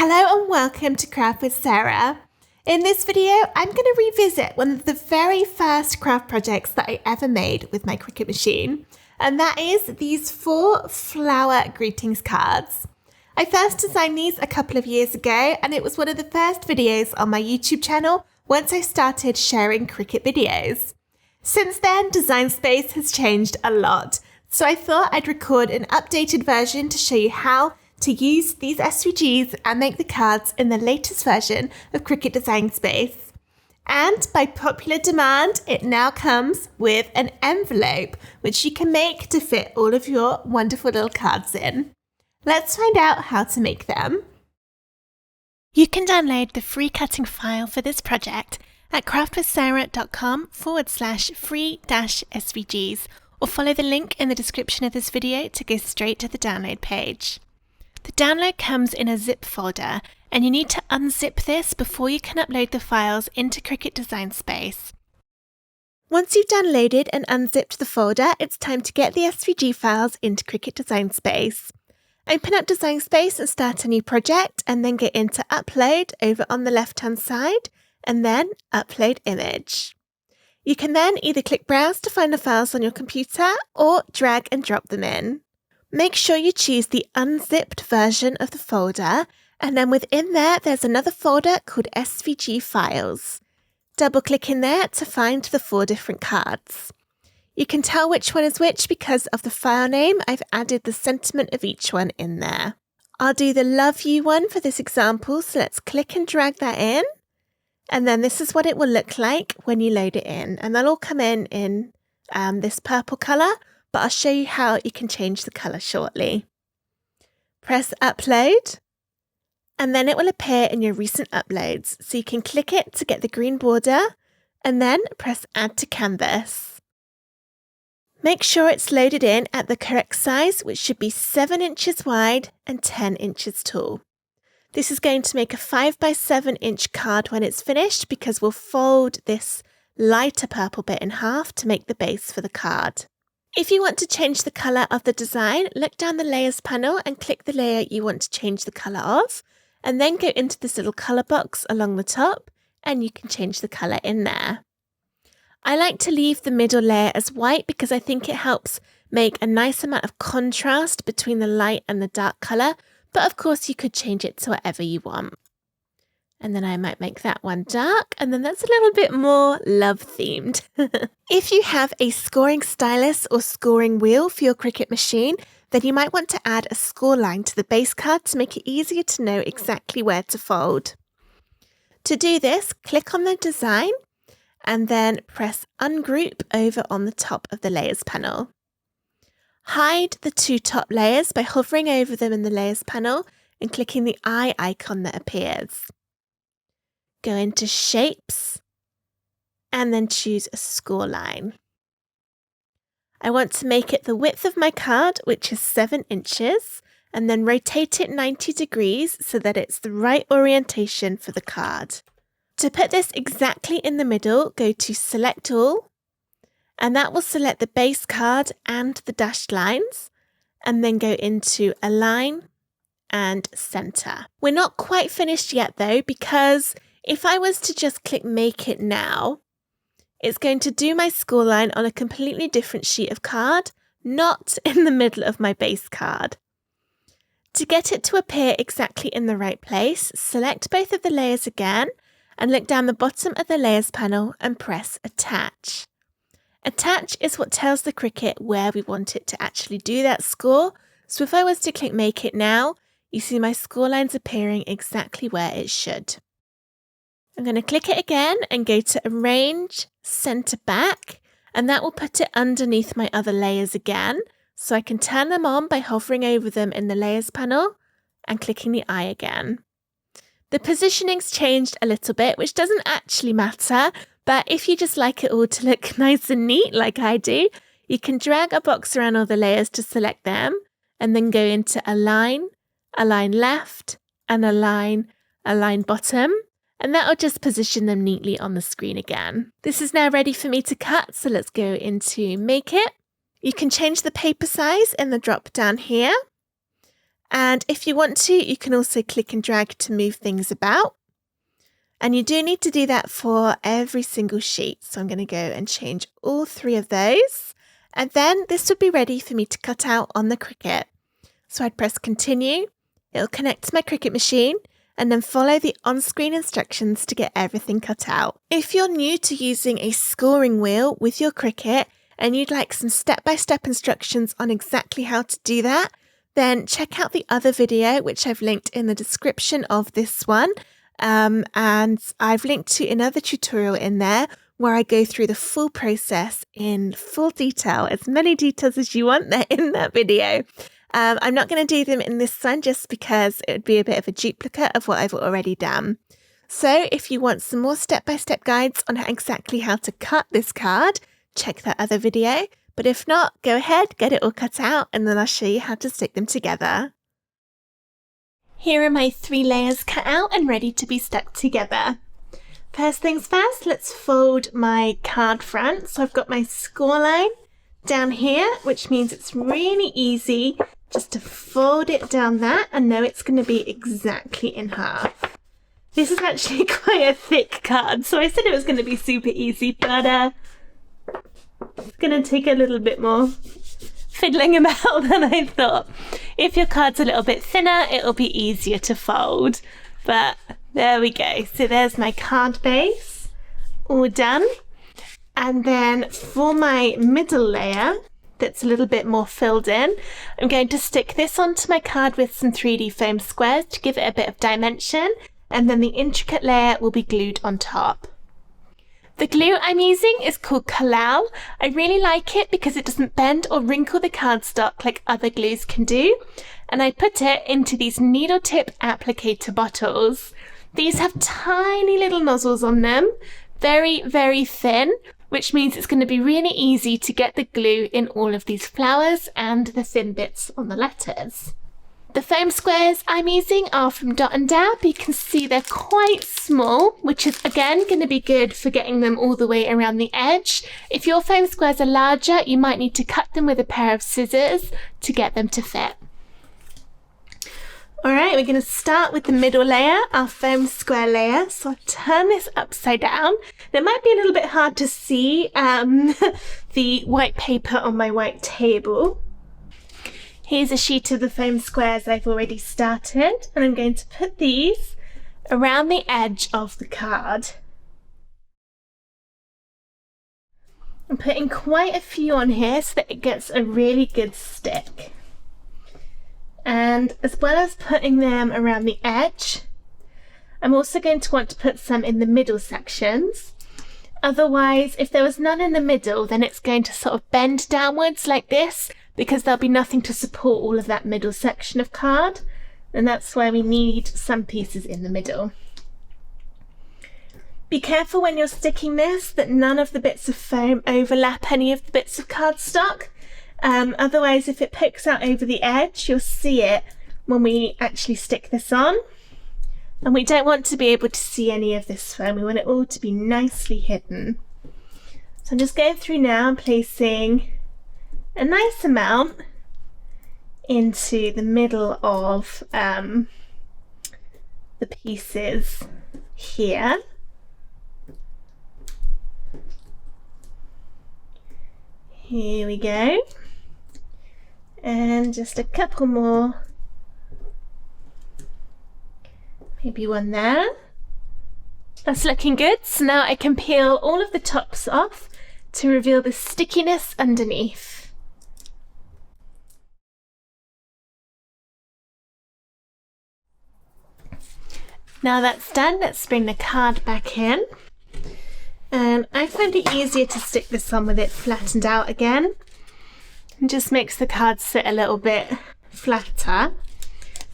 Hello and welcome to Craft with Sarah. In this video, I'm going to revisit one of the very first craft projects that I ever made with my Cricut machine, and that is these 4 flower greetings cards. I first designed these a couple of years ago, and it was one of the first videos on my YouTube channel once I started sharing Cricut videos. Since then, Design Space has changed a lot, so I thought I'd record an updated version to show you how to use these SVGs and make the cards in the latest version of Cricut Design Space. And by popular demand, it now comes with an envelope, which you can make to fit all of your wonderful little cards in. Let's find out how to make them. You can download the free cutting file for this project at craftwithsarah.com/free-SVGs, or follow the link in the description of this video to go straight to the download page. The download comes in a zip folder, and you need to unzip this before you can upload the files into Cricut Design Space. Once you've downloaded and unzipped the folder, it's time to get the SVG files into Cricut Design Space. Open up Design Space and start a new project, and then get into Upload over on the left-hand side, and then Upload Image. You can then either click Browse to find the files on your computer, or drag and drop them in. Make sure you choose the unzipped version of the folder, and then within there, there's another folder called SVG Files. Double-click in there to find the 4 different cards. You can tell which one is which because of the file name. I've added the sentiment of each one in there. I'll do the Love You one for this example, so let's click and drag that in. And then this is what it will look like when you load it in. And they'll all come in this purple colour, but I'll show you how you can change the colour shortly. Press Upload, and then it will appear in your recent uploads. So you can click it to get the green border, and then press Add to Canvas. Make sure it's loaded in at the correct size, which should be 7 inches wide and 10 inches tall. This is going to make a 5 by 7 inch card when it's finished, because we'll fold this lighter purple bit in half to make the base for the card. If you want to change the colour of the design, look down the Layers panel and click the layer you want to change the colour of, and then go into this little colour box along the top, and you can change the colour in there. I like to leave the middle layer as white because I think it helps make a nice amount of contrast between the light and the dark colour, but of course you could change it to whatever you want. And then I might make that one dark, and then that's a little bit more love themed. If you have a scoring stylus or scoring wheel for your Cricut machine, then you might want to add a score line to the base card to make it easier to know exactly where to fold. To do this, click on the design and then press Ungroup over on the top of the Layers panel. Hide the 2 top layers by hovering over them in the Layers panel and clicking the eye icon that appears. Go into Shapes, and then choose a score line. I want to make it the width of my card, which is 7 inches, and then rotate it 90 degrees so that it's the right orientation for the card. To put this exactly in the middle, go to Select All, and that will select the base card and the dashed lines, and then go into Align and Center. We're not quite finished yet though, because if I was to just click Make It Now, it's going to do my score line on a completely different sheet of card, not in the middle of my base card. To get it to appear exactly in the right place, select both of the layers again and look down the bottom of the Layers panel and press Attach. Attach is what tells the Cricut where we want it to actually do that score. So if I was to click Make It Now, you see my score lines appearing exactly where it should. I'm going to click it again and go to Arrange, Center Back, and that will put it underneath my other layers again, so I can turn them on by hovering over them in the Layers panel and clicking the eye again. The positioning's changed a little bit, which doesn't actually matter, but if you just like it all to look nice and neat like I do, you can drag a box around all the layers to select them, and then go into Align, Align Left, and Align Bottom. And that'll just position them neatly on the screen again. This is now ready for me to cut, so let's go into Make It. You can change the paper size in the drop down here. And if you want to, you can also click and drag to move things about. And you do need to do that for every single sheet. So I'm going to go and change all 3 of those. And then this would be ready for me to cut out on the Cricut. So I'd press continue. It'll connect to my Cricut machine and then follow the on-screen instructions to get everything cut out. If you're new to using a scoring wheel with your Cricut and you'd like some step-by-step instructions on exactly how to do that, then check out the other video which I've linked in the description of this one. And I've linked to another tutorial in there where I go through the full process in full detail, as many details as you want there in that video. I'm not going to do them in this one just because it would be a bit of a duplicate of what I've already done. So if you want some more step-by-step guides on exactly how to cut this card, check that other video. But if not, go ahead, get it all cut out, and then I'll show you how to stick them together. Here are my 3 layers cut out and ready to be stuck together. First things first, let's fold my card front. So I've got my score line down here, which means it's really easy just to fold it down that and know it's going to be exactly in half. This is actually quite a thick card, so I said it was going to be super easy, but it's going to take a little bit more fiddling about than I thought. If your card's a little bit thinner, it'll be easier to fold. But there we go. So there's my card base, all done. And then for my middle layer, that's a little bit more filled in, I'm going to stick this onto my card with some 3D foam squares to give it a bit of dimension. And then the intricate layer will be glued on top. The glue I'm using is called Collall. I really like it because it doesn't bend or wrinkle the cardstock like other glues can do. And I put it into these needle tip applicator bottles. These have tiny little nozzles on them, very, very thin, which means it's going to be really easy to get the glue in all of these flowers and the thin bits on the letters. The foam squares I'm using are from Dot & Dab. You can see they're quite small, which is again going to be good for getting them all the way around the edge. If your foam squares are larger, you might need to cut them with a pair of scissors to get them to fit. Alright, we're going to start with the middle layer, our foam square layer. So I'll turn this upside down. It might be a little bit hard to see the white paper on my white table. Here's a sheet of the foam squares I've already started, and I'm going to put these around the edge of the card. I'm putting quite a few on here so that it gets a really good stick. And as well as putting them around the edge, I'm also going to want to put some in the middle sections. Otherwise, if there was none in the middle, then it's going to sort of bend downwards like this, because there'll be nothing to support all of that middle section of card, and that's why we need some pieces in the middle. Be careful when you're sticking this that none of the bits of foam overlap any of the bits of cardstock. Otherwise, if it pokes out over the edge, you'll see it when we actually stick this on. And we don't want to be able to see any of this foam. We want it all to be nicely hidden. So I'm just going through now and placing a nice amount into the middle of the pieces here. Here we go. And just a couple more. Maybe one there. That's looking good. So now I can peel all of the tops off to reveal the stickiness underneath. Now that's done, let's bring the card back in. And I find it easier to stick this on with it flattened out again. It just makes the card sit a little bit flatter.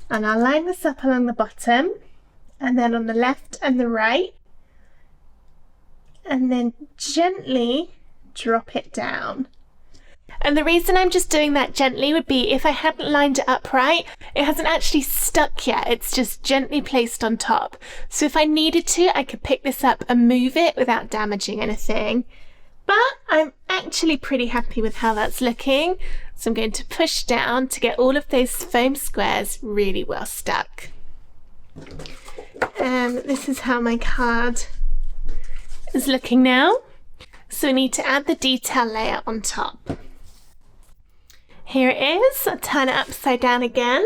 And I'll line this up along the bottom, and then on the left and the right, and then gently drop it down. And the reason I'm just doing that gently would be if I hadn't lined it up right, it hasn't actually stuck yet, it's just gently placed on top. So if I needed to, I could pick this up and move it without damaging anything. but I'm actually pretty happy with how that's looking. So I'm going to push down to get all of those foam squares really well stuck. And this is how my card is looking now. So we need to add the detail layer on top. Here it is. I'll turn it upside down again,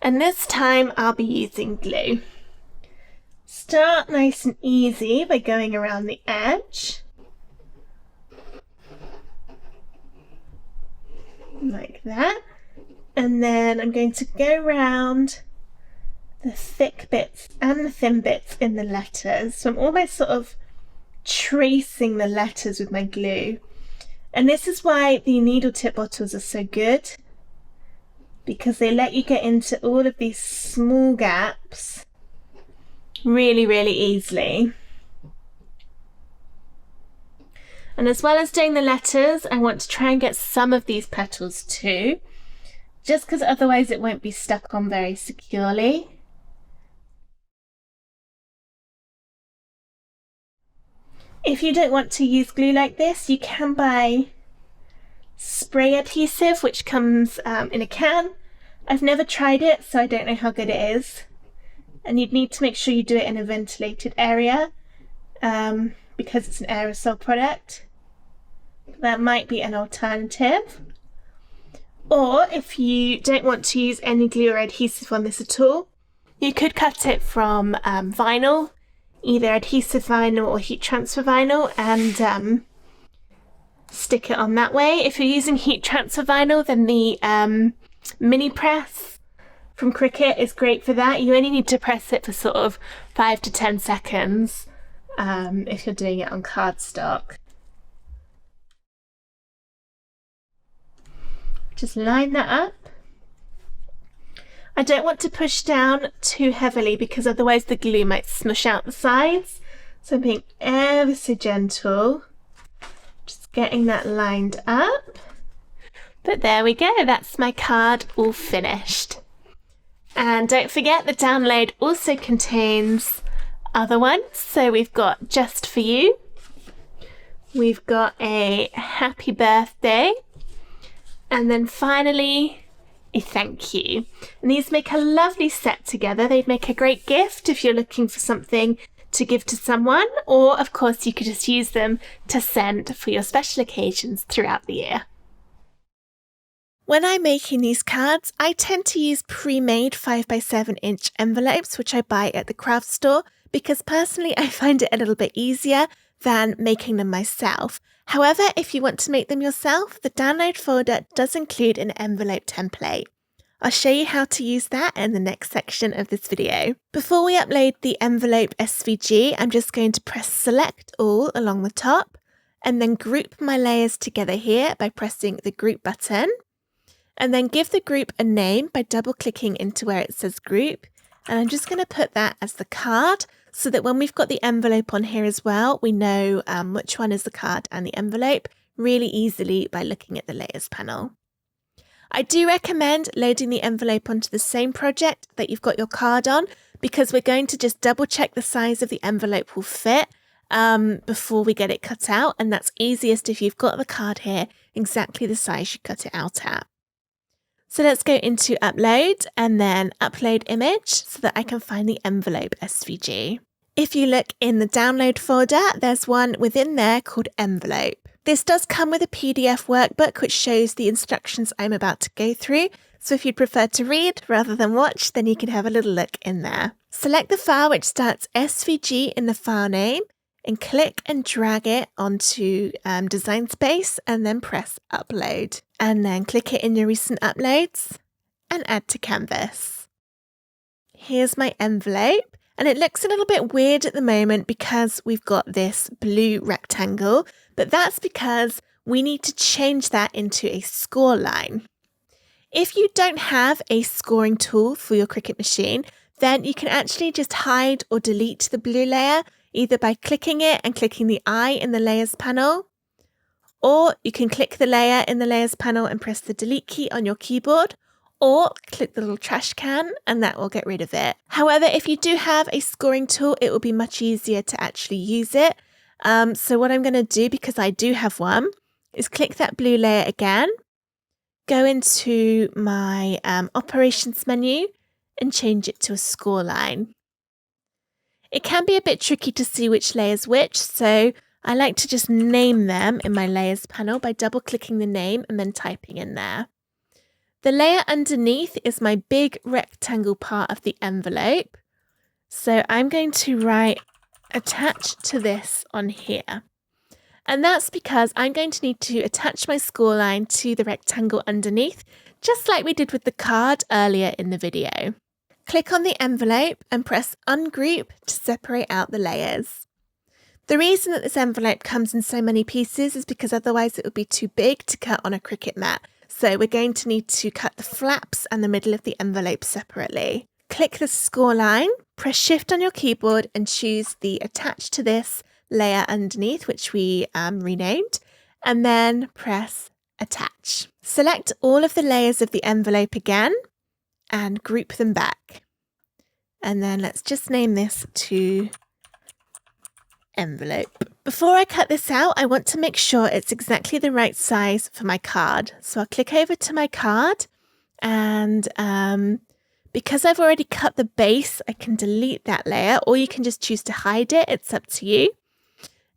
and this time I'll be using glue. Start nice and easy by going around the edge. Like that. And then I'm going to go around the thick bits and the thin bits in the letters. So I'm almost sort of tracing the letters with my glue. And this is why the needle tip bottles are so good, because they let you get into all of these small gaps really, really easily. And as well as doing the letters, I want to try and get some of these petals too, just because otherwise it won't be stuck on very securely. If you don't want to use glue like this, you can buy spray adhesive, which comes in a can. I've never tried it, so I don't know how good it is. And you'd need to make sure you do it in a ventilated area because it's an aerosol product. That might be an alternative. Or if you don't want to use any glue or adhesive on this at all, you could cut it from vinyl, either adhesive vinyl or heat transfer vinyl, and stick it on that way. If you're using heat transfer vinyl, then the mini press from Cricut is great for that. You only need to press it for sort of 5 to 10 seconds if you're doing it on cardstock. Just line that up. I don't want to push down too heavily because otherwise the glue might smush out the sides. So I'm being ever so gentle, just getting that lined up. But there we go, that's my card all finished. And don't forget the download also contains other ones. So we've got Just For You, we've got a happy birthday, and then finally a thank you. And these make a lovely set together. They'd make a great gift if you're looking for something to give to someone, or of course you could just use them to send for your special occasions throughout the year. When I'm making these cards, I tend to use pre-made 5x7 inch envelopes, which I buy at the craft store, because personally I find it a little bit easier than making them myself. However, if you want to make them yourself, the download folder does include an envelope template. I'll show you how to use that in the next section of this video. Before we upload the envelope SVG, I'm just going to press select all along the top and then group my layers together here by pressing the group button, and then give the group a name by double clicking into where it says group. And I'm just going to put that as the card, so that when we've got the envelope on here as well, we know which one is the card and the envelope really easily by looking at the layers panel. I do recommend loading the envelope onto the same project that you've got your card on, because we're going to just double check the size of the envelope will fit before we get it cut out, and that's easiest if you've got the card here exactly the size you cut it out at. So let's go into upload and then upload image so that I can find the envelope SVG. If you look in the download folder, there's one within there called envelope. This does come with a PDF workbook which shows the instructions I'm about to go through. So if you'd prefer to read rather than watch, then you can have a little look in there. Select the file which starts SVG in the file name and click and drag it onto Design Space and then press upload. And then click it in your recent uploads and add to canvas. Here's my envelope, and it looks a little bit weird at the moment because we've got this blue rectangle, but that's because we need to change that into a score line. If you don't have a scoring tool for your Cricut machine, then you can actually just hide or delete the blue layer, either by clicking it and clicking the eye in the layers panel, or you can click the layer in the layers panel and press the delete key on your keyboard, or click the little trash can and that will get rid of it. However, if you do have a scoring tool, it will be much easier to actually use it. So what I'm going to do, because I do have one, is click that blue layer again, go into my operations menu and change it to a score line. It can be a bit tricky to see which layer is which, so I like to just name them in my layers panel by double clicking the name and then typing in there. The layer underneath is my big rectangle part of the envelope. So I'm going to write attach to this on here. And that's because I'm going to need to attach my score line to the rectangle underneath, just like we did with the card earlier in the video. Click on the envelope and press ungroup to separate out the layers. The reason that this envelope comes in so many pieces is because otherwise it would be too big to cut on a Cricut mat. So we're going to need to cut the flaps and the middle of the envelope separately. Click the score line, press shift on your keyboard and choose the attach to this layer underneath, which we renamed, and then press attach. Select all of the layers of the envelope again and group them back. And then let's just name this to envelope. Before I cut this out, I want to make sure it's exactly the right size for my card. So I'll click over to my card and because I've already cut the base, I can delete that layer, or you can just choose to hide it. It's up to you.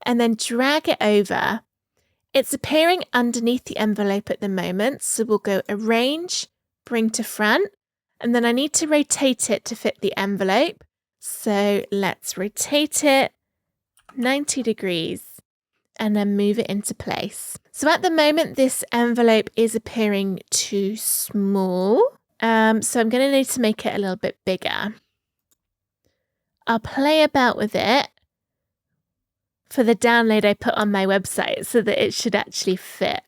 And then drag it over. It's appearing underneath the envelope at the moment, so we'll go arrange, bring to front, and then I need to rotate it to fit the envelope. So let's rotate it 90 degrees and then move it into place. So at the moment, this envelope is appearing too small. So I'm going to need to make it a little bit bigger. I'll play about with it for the download I put on my website so that it should actually fit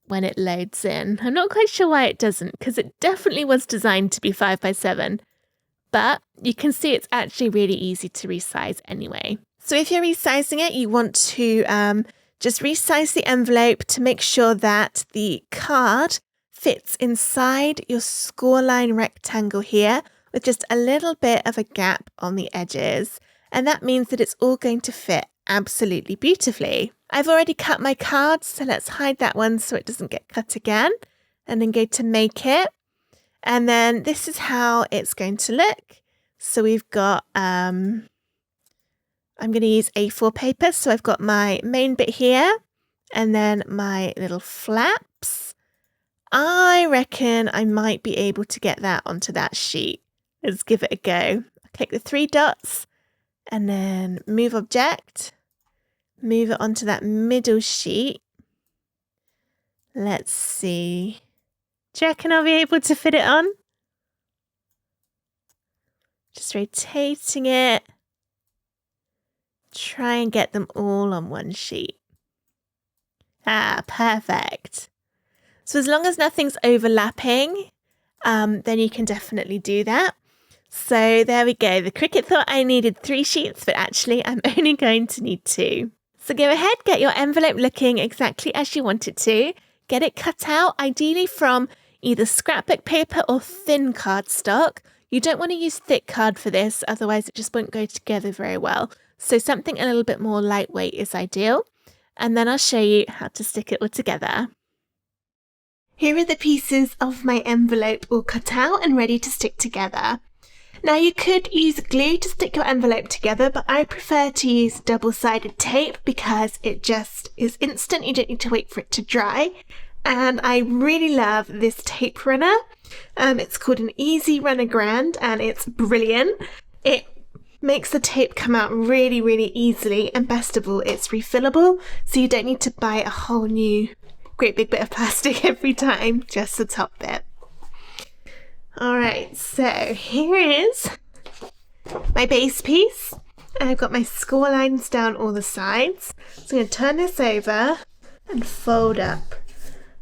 when it loads in. I'm not quite sure why it doesn't, because it definitely was designed to be 5x7, but you can see it's actually really easy to resize anyway. So if you're resizing it, you want to just resize the envelope to make sure that the card fits inside your score line rectangle here with just a little bit of a gap on the edges. And that means that it's all going to fit absolutely beautifully. I've already cut my card, so let's hide that one so it doesn't get cut again. And then go to make it. And then this is how it's going to look. So we've got, I'm going to use A4 paper. So I've got my main bit here and then my little flaps. I reckon I might be able to get that onto that sheet. Let's give it a go. Click the 3 dots and then move object. Move it onto that middle sheet. Let's see. Do you reckon I'll be able to fit it on? Just rotating it. Try and get them all on one sheet. Ah, perfect. So as long as nothing's overlapping, then you can definitely do that. So there we go. The Cricut thought I needed 3 sheets, but actually I'm only going to need 2. So go ahead, get your envelope looking exactly as you want it to. Get it cut out, ideally from either scrapbook paper or thin cardstock. You don't want to use thick card for this, otherwise it just won't go together very well. So something a little bit more lightweight is ideal. And then I'll show you how to stick it all together. Here are the pieces of my envelope all cut out and ready to stick together. Now you could use glue to stick your envelope together, but I prefer to use double-sided tape because it just is instant. You don't need to wait for it to dry. And I really love this tape runner. It's called an Easy Runner Grand and it's brilliant. It makes the tape come out really, really easily, and best of all, it's refillable, so you don't need to buy a whole new great big bit of plastic every time, just the top bit. Alright, so here is my base piece, and I've got my score lines down all the sides. So I'm going to turn this over and fold up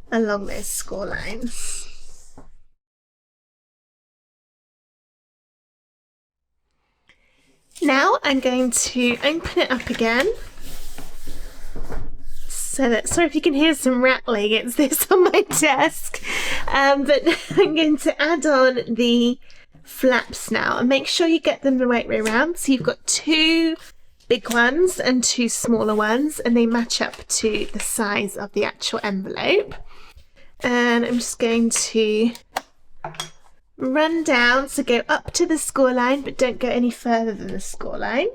along those score lines. Now I'm going to open it up again. Sorry if you can hear some rattling, it's this on my desk. But I'm going to add on the flaps now and make sure you get them the right way around. So you've got 2 big ones and 2 smaller ones, and they match up to the size of the actual envelope. And I'm just going to run down, so go up to the score line, but don't go any further than the score line.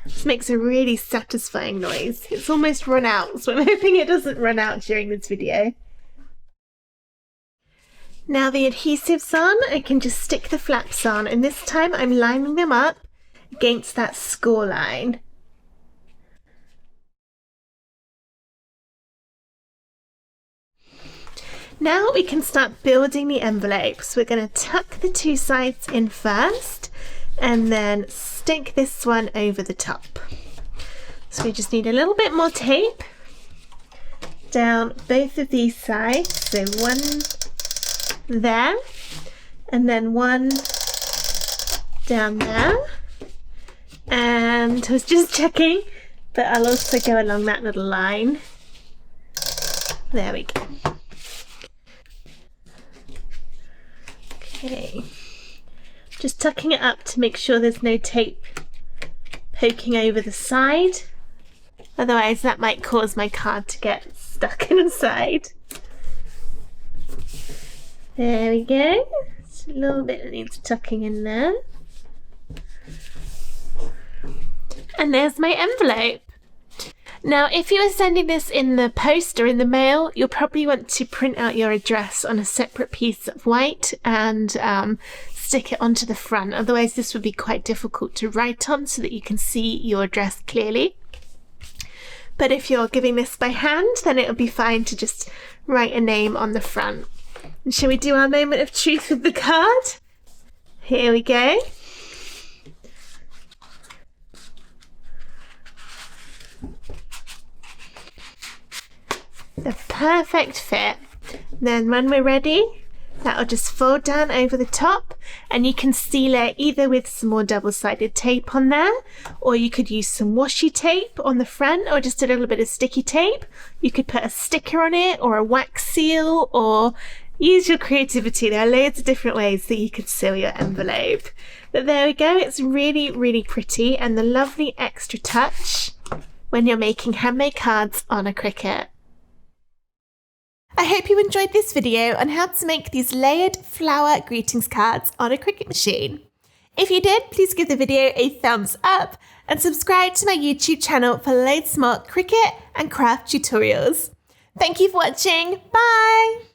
This makes a really satisfying noise. It's almost run out, so I'm hoping it doesn't run out during this video. Now the adhesive's on, I can just stick the flaps on, and this time I'm lining them up against that score line. Now we can start building the envelopes. We're going to tuck the 2 sides in first and then stick this one over the top. So we just need a little bit more tape down both of these sides. So one there and then one down there. And I was just checking that I'll also go along that little line. There we go. Okay, just tucking it up to make sure there's no tape poking over the side, otherwise that might cause my card to get stuck in the side. There we go, just a little bit that needs tucking in there. And there's my envelope. Now, if you are sending this in the post or in the mail, you'll probably want to print out your address on a separate piece of white and stick it onto the front. Otherwise, this would be quite difficult to write on so that you can see your address clearly. But if you're giving this by hand, then it'll be fine to just write a name on the front. And shall we do our moment of truth with the card? Here we go. The perfect fit. Then when we're ready, that'll just fold down over the top, and you can seal it either with some more double-sided tape on there, or you could use some washi tape on the front, or just a little bit of sticky tape. You could put a sticker on it or a wax seal, or use your creativity. There are loads of different ways that you could seal your envelope. But there we go, it's really, really pretty, and the lovely extra touch when you're making handmade cards on a Cricut. I hope you enjoyed this video on how to make these layered flower greetings cards on a Cricut machine. If you did, please give the video a thumbs up and subscribe to my YouTube channel for loads more Cricut and craft tutorials. Thank you for watching. Bye!